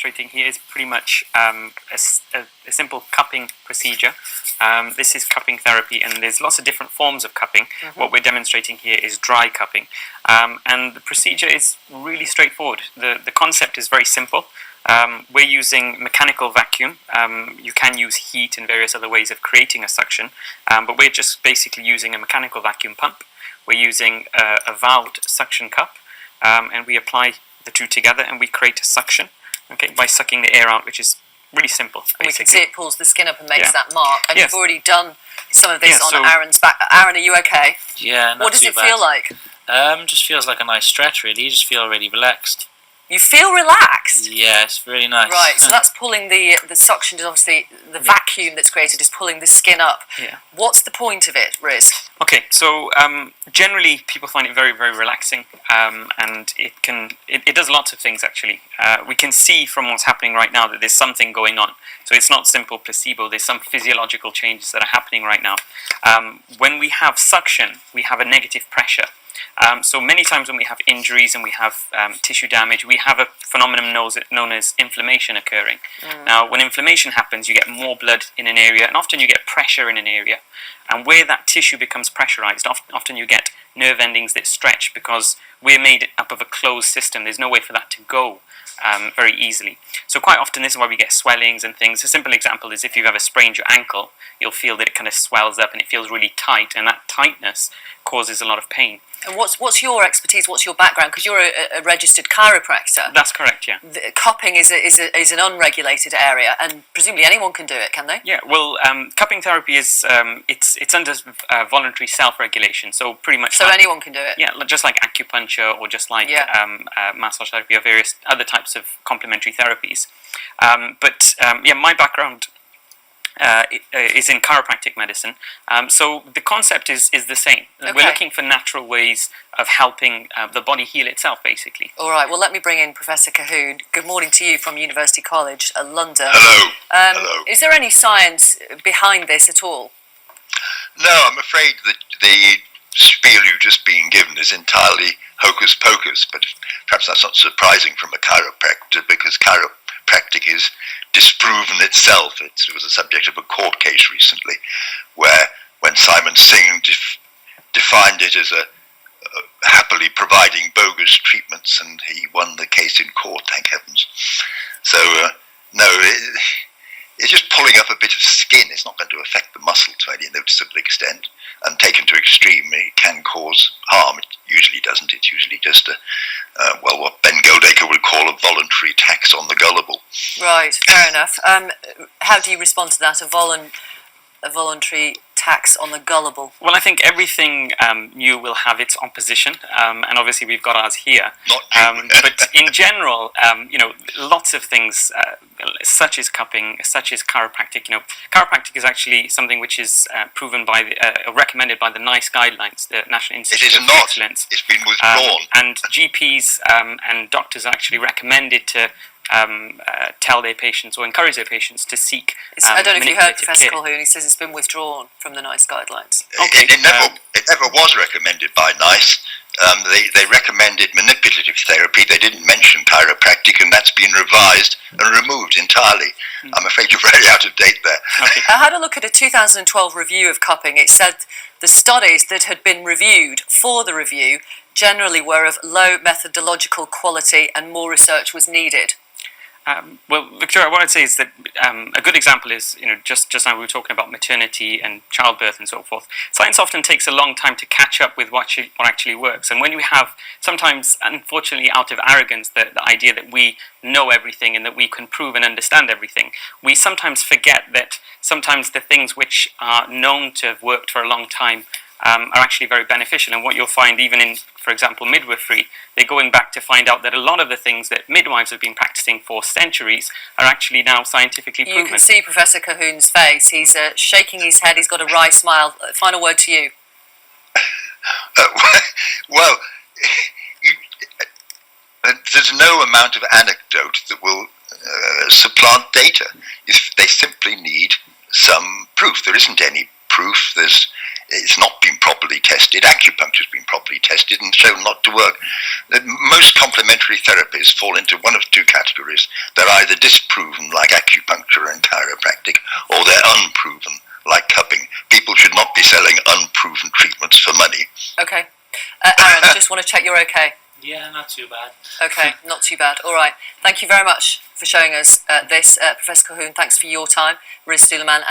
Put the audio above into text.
demonstrating here is pretty much a simple cupping procedure. This is cupping therapy, and there's lots of different forms of cupping. What we're demonstrating here is dry cupping, and the procedure is really straightforward. The concept is very simple. We're using mechanical vacuum. You can use heat and various other ways of creating a suction, but we're just basically using a mechanical vacuum pump. We're using a valved suction cup, and we apply the two together and we create a suction, okay, by sucking the air out, which is really simple. And we can see it pulls the skin up and makes that mark. And yes. You've already done some of this on Aaron's back. Aaron, are you okay? Yeah, not What does too it bad. feel like? Just feels like a nice stretch, really. You just feel really relaxed. You feel relaxed? Yeah, it's really nice. Right, so that's pulling the suction, is obviously the vacuum that's created is pulling the skin up. Yeah. What's the point of it, Riz? Okay, so generally people find it very, very relaxing, and it does lots of things actually. We can see from what's happening right now that there's something going on. So it's not simple placebo, there's some physiological changes that are happening right now. When we have suction, we have a negative pressure. So many times when we have injuries and we have tissue damage, we have a phenomenon known as inflammation occurring. Now, when inflammation happens, you get more blood in an area, and often you get pressure in an area. And where that tissue becomes pressurized, often you get nerve endings that stretch, because we're made up of a closed system. There's no way for that to go very easily. So quite often this is why we get swellings and things. A simple example is if you've ever sprained your ankle, you'll feel that it kind of swells up and it feels really tight, and that tightness causes a lot of pain. And what's your expertise? What's your background? Because you're a registered chiropractor. That's correct, yeah. Cupping is an unregulated area, and presumably anyone can do it, can they? Yeah, well, cupping therapy is it's under voluntary self-regulation, so pretty much. So anyone can do it. Yeah, just like acupuncture or just like massage therapy or various other types of complementary therapies. But my background is in chiropractic medicine, so the concept is the same. Okay. We're looking for natural ways of helping the body heal itself, basically. All right, well, let me bring in Professor Colquhoun. Good morning to you from University College London. Hello. Hello. Is there any science behind this at all? No, I'm afraid that the spiel you've just been given is entirely hocus pocus, but perhaps that's not surprising from a chiropractor, because chiropractic is disproven itself. It was the subject of a court case recently, where when Simon Singh defined it as a happily providing bogus treatments, and he won the case in court, thank heavens. So it's just pulling up a bit of skin. It's not going to affect the muscle to any noticeable extent, and taken to extreme, it can cause harm. It usually doesn't. It's usually just what Ben Goldacre would call a voluntary tax on the gullible. Right, fair enough. How do you respond to that? A voluntary tax on the gullible? Well, I think everything new will have its opposition, and obviously we've got ours here. But in general, lots of things, such as cupping, such as chiropractic. Chiropractic is actually something which is proven by, recommended by the NICE guidelines, the National Institute of Excellence. It's been withdrawn. And GPs and doctors are actually recommended to tell their patients or encourage their patients to seek I don't know if you heard Professor care. Colquhoun. He says it's been withdrawn from the NICE guidelines. Okay. It never was recommended by NICE. They recommended manipulative therapy. They didn't mention chiropractic, and that's been revised and removed entirely. I'm afraid you're very out of date there. Okay. I had a look at a 2012 review of cupping. It said the studies that had been reviewed for the review generally were of low methodological quality, and more research was needed. Well, Victoria, what I'd say is that a good example is, just now we were talking about maternity and childbirth and so forth. Science often takes a long time to catch up with what actually works. And when we have, sometimes, unfortunately, out of arrogance, the idea that we know everything and that we can prove and understand everything, we sometimes forget that sometimes the things which are known to have worked for a long time are actually very beneficial. And what you'll find even in, for example, midwifery, they're going back to find out that a lot of the things that midwives have been practicing for centuries are actually now scientifically proven. You can see Professor Colquhoun's face. He's shaking his head. He's got a wry smile. Final word to you. There's no amount of anecdote that will supplant data. They simply need some proof. There isn't any proof. There's it's not been properly tested. Acupuncture has been properly tested and shown not to work. Most complementary therapies fall into one of two categories. They're either disproven, like acupuncture and chiropractic, or they're unproven, like cupping. People should not be selling unproven treatments for money. Okay. Aaron, just want to check you're okay. Yeah, not too bad. Okay, not too bad. All right. Thank you very much for showing us this. Professor Colquhoun, thanks for your time. Riz Suleman.